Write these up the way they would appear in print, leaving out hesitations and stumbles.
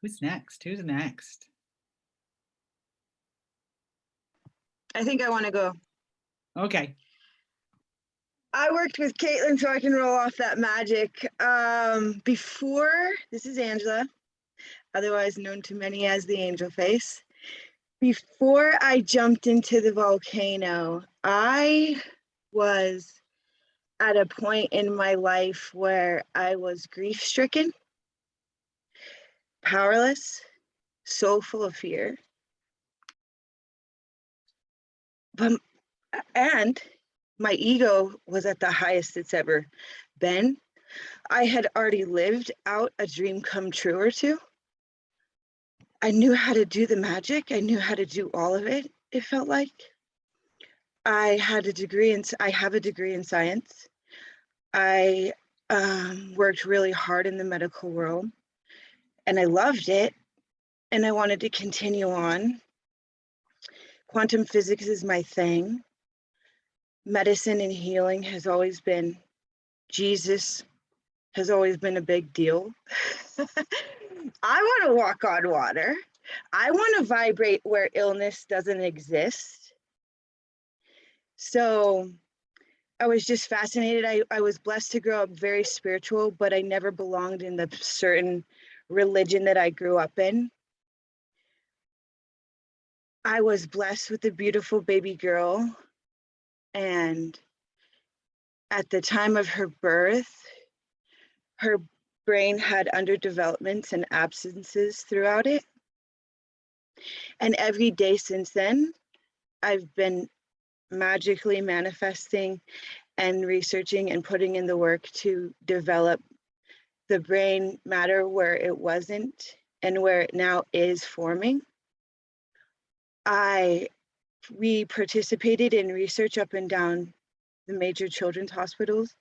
Who's next? Who's next? I think I want to go. Okay. I worked with Caitlin, so I can roll off that magic. This is Angela, otherwise known to many as the Angel Face. Before I jumped into the volcano, I was at a point in my life where I was grief-stricken, powerless, so full of fear. And my ego was at the highest it's ever been. I had already lived out a dream come true or two. I knew how to do the magic. I knew how to do all of it, it felt like. I have a degree in science. I worked really hard in the medical world and I loved it and I wanted to continue on. Quantum physics is my thing. Medicine and healing has always been, Jesus has always been a big deal. I want to walk on water. I want to vibrate where illness doesn't exist. So I was just fascinated. I was blessed to grow up very spiritual, but I never belonged in the certain religion that I grew up in. I was blessed with a beautiful baby girl. And at the time of her birth, her brain had underdevelopments and absences throughout it. And every day since then, I've been magically manifesting and researching and putting in the work to develop the brain matter where it wasn't and where it now is forming. We participated in research up and down the major children's hospitals,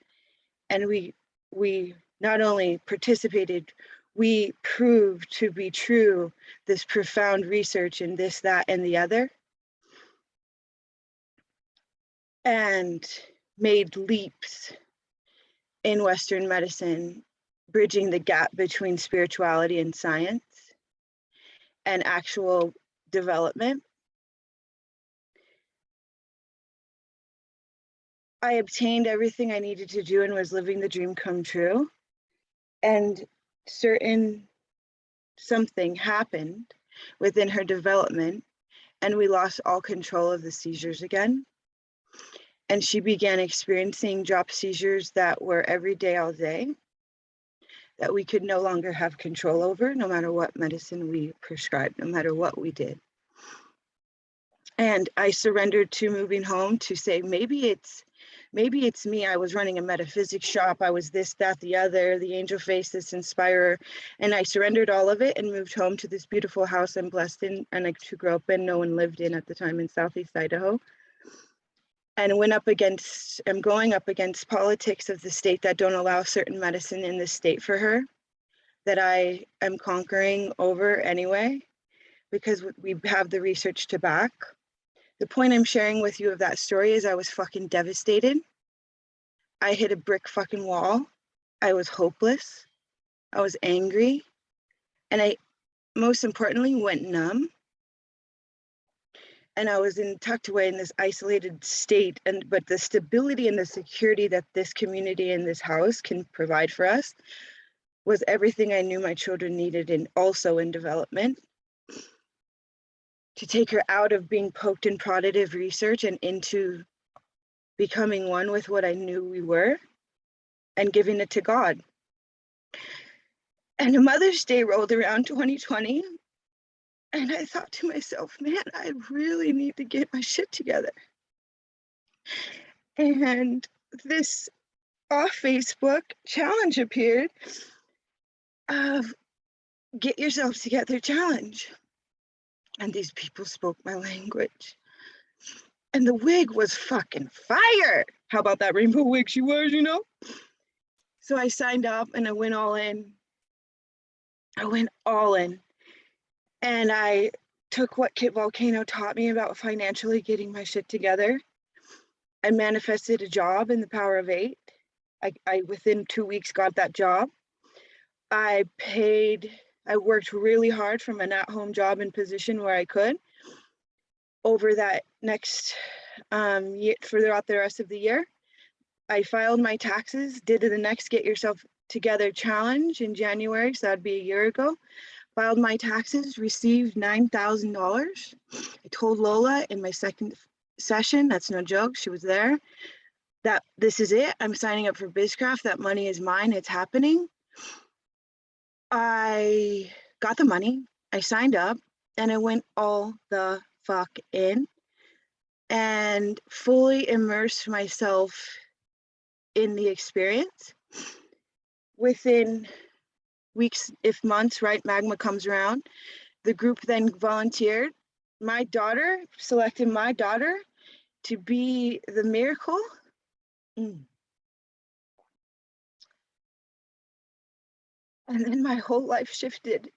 and we not only participated, we proved to be true this profound research in this, that, and the other, and made leaps in Western medicine, bridging the gap between spirituality and science and actual development. I obtained everything I needed to do and was living the dream come true. And something happened within her development and we lost all control of the seizures again. And she began experiencing drop seizures that were every day, all day, that we could no longer have control over, no matter what medicine we prescribed, no matter what we did. And I surrendered to moving home to say, maybe it's me. I was running a metaphysics shop. I was this, that, the other, the angel face, this inspirer. And I surrendered all of it and moved home to this beautiful house I'm blessed in and I grew up in, no one lived in at the time in Southeast Idaho. And I'm going up against politics of the state that don't allow certain medicine in the state for her, that I am conquering over anyway, because we have the research to back. The point I'm sharing with you of that story is I was fucking devastated. I hit a brick fucking wall. I was hopeless. I was angry. And I, most importantly, went numb. And I was tucked away in this isolated state. But the stability and the security that this community and this house can provide for us was everything I knew my children needed, and also in development. To take her out of being poked and prodded of research and into becoming one with what I knew we were and giving it to God. And Mother's Day rolled around 2020. And I thought to myself, man, I really need to get my shit together. And this off Facebook challenge appeared of get yourself together challenge. And these people spoke my language. And the wig was fucking fire. How about that rainbow wig she wears, you know? So I signed up and I went all in. And I took what Kit Volcano taught me about financially getting my shit together. I manifested a job in the power of 8. I within 2 weeks got that job. I paid I worked really hard from an at-home job and position where I could over that next year, throughout the rest of the year. I filed my taxes, did the next Get Yourself Together challenge in January, so that'd be a year ago. Filed my taxes, received $9,000. I told Lola in my second session, that's no joke, she was there, that this is it. I'm signing up for BizCraft. That money is mine. It's happening. I got the money. I signed up and I went all the fuck in and fully immersed myself in the experience. Within weeks, if months, right, Magma comes around, the group then volunteered. My daughter, selected my daughter to be the miracle. And then my whole life shifted.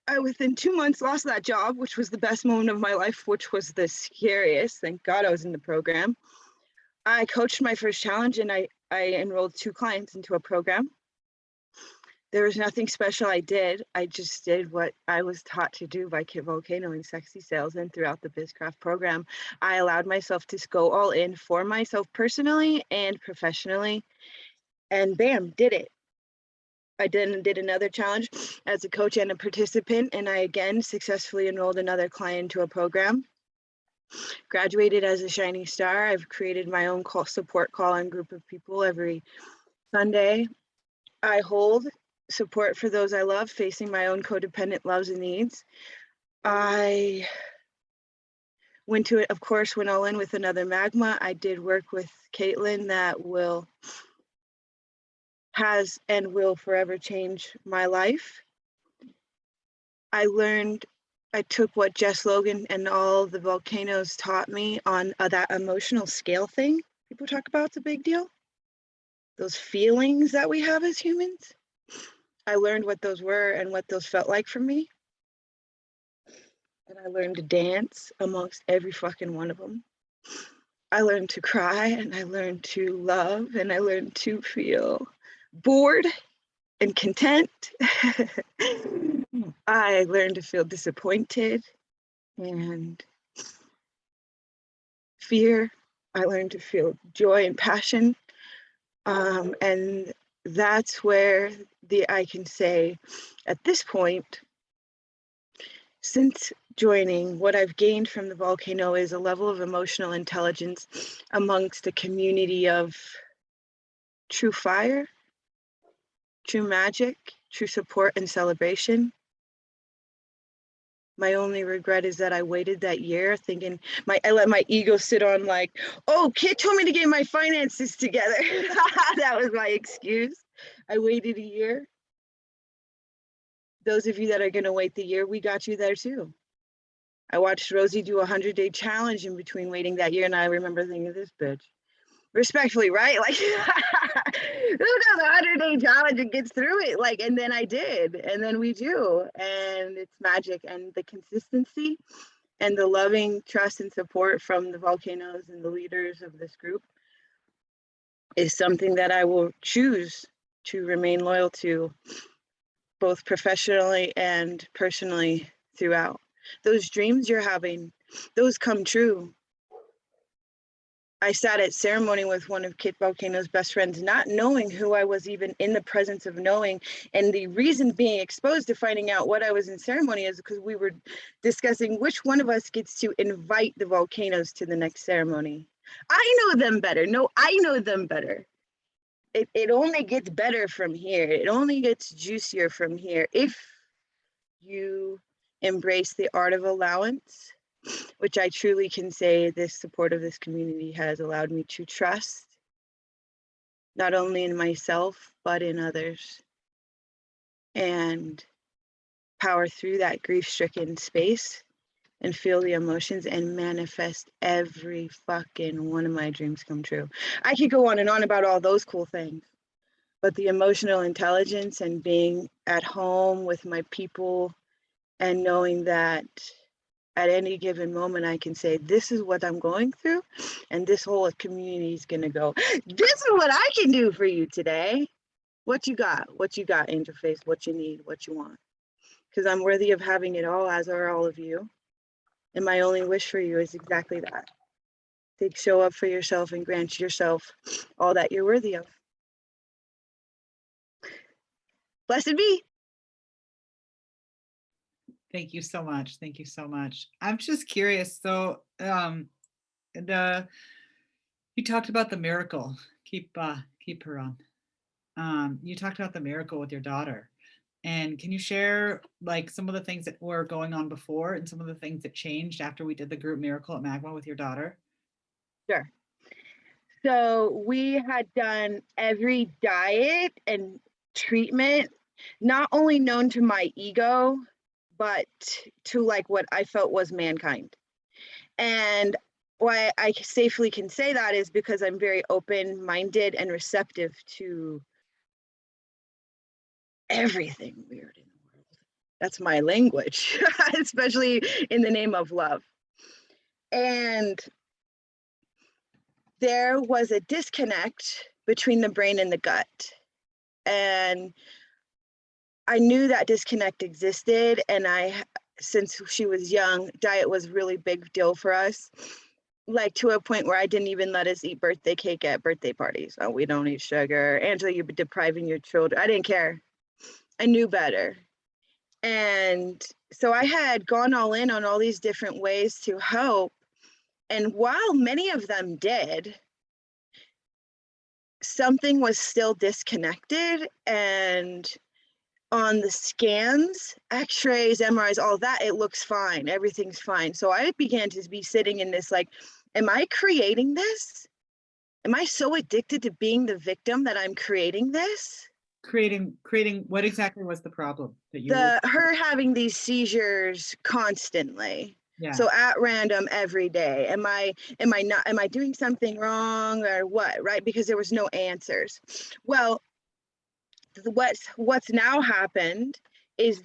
I, within 2 months, lost that job, which was the best moment of my life, which was the scariest. Thank God I was in the program. I coached my first challenge and I enrolled 2 clients into a program. There was nothing special I did. I just did what I was taught to do by Kit Volcano in Sexy Sales and throughout the BizCraft program. I allowed myself to go all in for myself personally and professionally, and bam, did it. I did another challenge as a coach and a participant, and I again successfully enrolled another client to a program. Graduated as a shining star. I've created my own support call and group of people every Sunday. I hold support for those I love, facing my own codependent loves and needs. I went to it, of course, went all in with another Magma. I did work with Caitlin that has and will forever change my life. I took what Jess Logan and all the volcanoes taught me on that emotional scale thing people talk about. It's a big deal. Those feelings that we have as humans. I learned what those were and what those felt like for me. And I learned to dance amongst every fucking one of them. I learned to cry and I learned to love and I learned to feel bored and content. I learned to feel disappointed and fear. I learned to feel joy and passion. And that's where I can say at this point, since joining, what I've gained from the volcano is a level of emotional intelligence amongst a community of true fire, true magic, true support and celebration. My only regret is that I waited that year thinking I let my ego sit on like, oh, Kit told me to get my finances together. That was my excuse. I waited a year. Those of you that are going to wait the year, we got you there too. I watched Rosie do a 100-day challenge in between waiting that year, and I remember thinking, this bitch. Respectfully, right? Like, who does a 100-day challenge and gets through it? Like, and then I did, and then we do, and it's magic. And the consistency and the loving trust and support from the volcanoes and the leaders of this group is something that I will choose to remain loyal to, both professionally and personally throughout. Those dreams you're having, those come true. I sat at ceremony with one of Kit Volcano's best friends, not knowing who I was even in the presence of knowing. And the reason being exposed to finding out what I was in ceremony is because we were discussing which one of us gets to invite the volcanoes to the next ceremony. I know them better. No, I know them better. It only gets better from here. It only gets juicier from here if you embrace the art of allowance, which I truly can say this support of this community has allowed me to trust, not only in myself, but in others, and power through that grief-stricken space and feel the emotions and manifest every fucking one of my dreams come true. I could go on and on about all those cool things, but the emotional intelligence and being at home with my people and knowing that at any given moment, I can say, this is what I'm going through, and this whole community is going to go, this is what I can do for you today. what you got, Angel Face, what you need, what you want. Because I'm worthy of having it all, as are all of you. And my only wish for you is exactly that. To show up for yourself and grant yourself all that you're worthy of. Blessed be. Thank you so much. Thank you so much. I'm just curious. So, you talked about the miracle. Keep her on. You talked about the miracle with your daughter. And can you share like some of the things that were going on before and some of the things that changed after we did the group miracle at Magma with your daughter? Sure. So we had done every diet and treatment, not only known to my ego, but to like what I felt was mankind. And why I safely can say that is because I'm very open-minded and receptive to everything weird in the world. That's my language, especially in the name of love. And there was a disconnect between the brain and the gut. And I knew that disconnect existed. And since she was young, diet was a really big deal for us. Like to a point where I didn't even let us eat birthday cake at birthday parties. Oh, we don't eat sugar. Angela, you're depriving your children. I didn't care. I knew better. And so I had gone all in on all these different ways to help. And while many of them did, something was still disconnected. And on the scans, x-rays, MRIs, all that, it looks fine. Everything's fine. So I began to be sitting in this like, am I creating this? Am I so addicted to being the victim that I'm creating this? Creating what exactly was the problem that you Her having these seizures constantly. Yeah. So at random every day. Am I doing something wrong or what? Right? Because there was no answers. Well, what's now happened is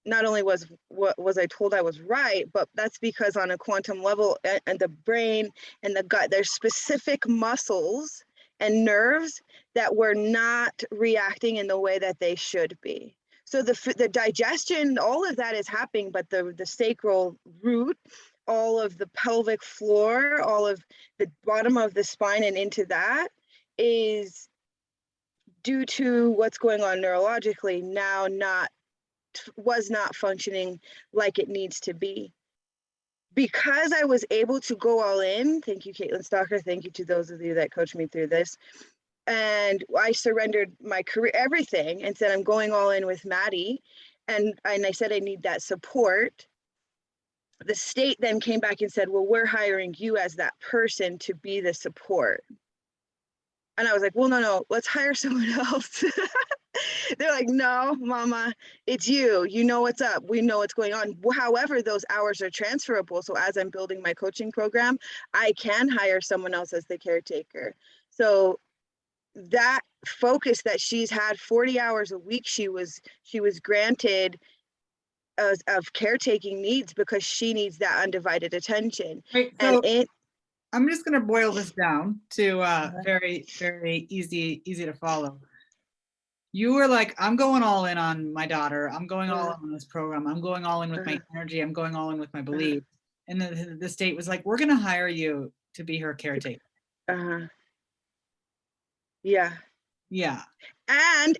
not only was I told I was right, but that's because on a quantum level and the brain and the gut, there's specific muscles and nerves that were not reacting in the way that they should be. So the digestion, all of that is happening, but the sacral root, all of the pelvic floor, all of the bottom of the spine and into that is due to what's going on neurologically now was not functioning like it needs to be. Because I was able to go all in, thank you, Caitlin Stalker, thank you to those of you that coached me through this, and I surrendered my career, everything, and said I'm going all in with Maddie, and I said I need that support. The state then came back and said, well, we're hiring you as that person to be the support. And I was like, well, no, let's hire someone else. They're like, no, mama, it's you. You know what's up. We know what's going on. However, those hours are transferable. So as I'm building my coaching program, I can hire someone else as the caretaker. So that focus that she's had 40 hours a week, she was granted of caretaking needs because she needs that undivided attention. Right, so I'm just going to boil this down to very, very easy to follow. You were like, I'm going all in on my daughter. I'm going all in on this program. I'm going all in with my energy. I'm going all in with my belief. And the state was like, we're going to hire you to be her caretaker. Yeah. Yeah. And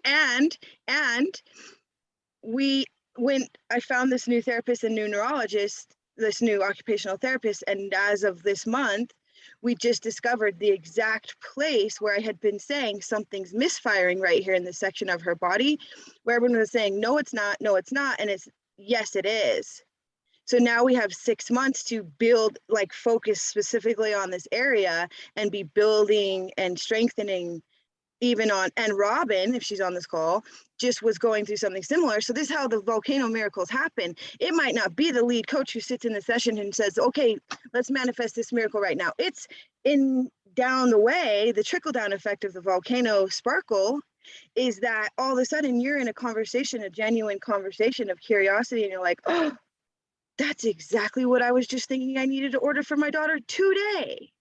when I found this new therapist and new neurologist, this new occupational therapist, and as of this month, we just discovered the exact place where I had been saying something's misfiring right here in this section of her body, where everyone was saying, no, it's not, and it's, yes, it is. So now we have 6 months to build, like focus specifically on this area and be building and strengthening even on, and Robin, if she's on this call, just was going through something similar. So this is how the volcano miracles happen. It might not be the lead coach who sits in the session and says, okay, let's manifest this miracle right now. It's in down the way, the trickle down effect of the volcano sparkle is that all of a sudden you're in a conversation, a genuine conversation of curiosity, and you're like, oh, that's exactly what I was just thinking I needed to order for my daughter today.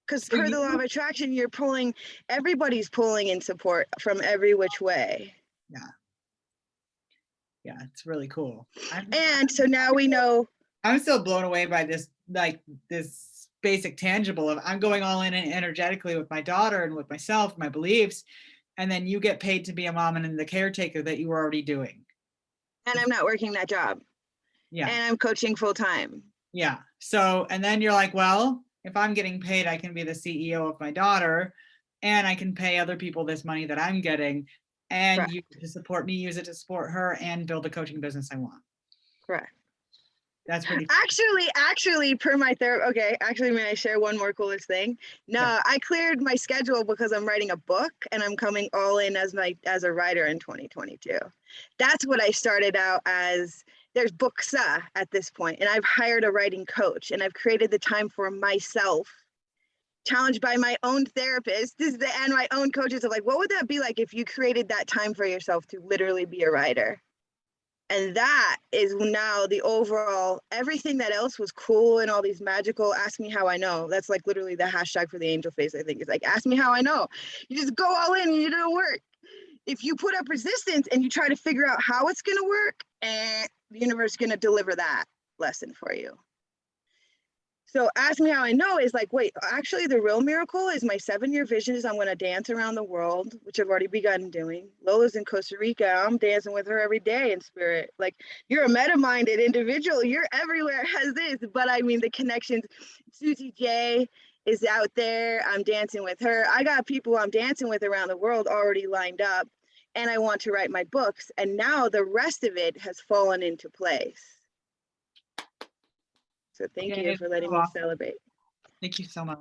Because So per the law of attraction, everybody's pulling in support from every which way. Yeah, it's really cool. And so now we know. I'm still blown away by this, like this basic tangible of I'm going all in energetically with my daughter and with myself, my beliefs, and then you get paid to be a mom and the caretaker that you were already doing. And I'm not working that job. Yeah. And I'm coaching full time. Yeah. So, and then you're like, well, if I'm getting paid, I can be the CEO of my daughter and I can pay other people this money that I'm getting and Correct. use it to support me, use it to support her and build the coaching business I want. Correct. That's pretty. Actually, per my therapist, okay, actually, may I share one more coolest thing? No, Yeah. I cleared my schedule because I'm writing a book and I'm coming all in as a writer in 2022. That's what I started out as. There's Booksa at this point, and I've hired a writing coach, and I've created the time for myself, challenged by my own therapist and my own coaches of like, what would that be like if you created that time for yourself to literally be a writer? And that is now the overall, everything that else was cool and all these magical, ask me how I know. That's like literally the hashtag for the angel face, I think. It's like, ask me how I know. You just go all in and you do the work. If you put up resistance and you try to figure out how it's going to work, the universe is going to deliver that lesson for you. So ask me how I know is like, wait, actually the real miracle is my 7-year vision is I'm going to dance around the world, which I've already begun doing. Lola's in Costa Rica. I'm dancing with her every day in spirit. Like, you're a meta-minded individual. You're everywhere has this. But I mean, the connections, Susie J is out there. I'm dancing with her. I got people I'm dancing with around the world already lined up. And I want to write my books. And now the rest of it has fallen into place. So thank you for letting me celebrate. Thank you so much.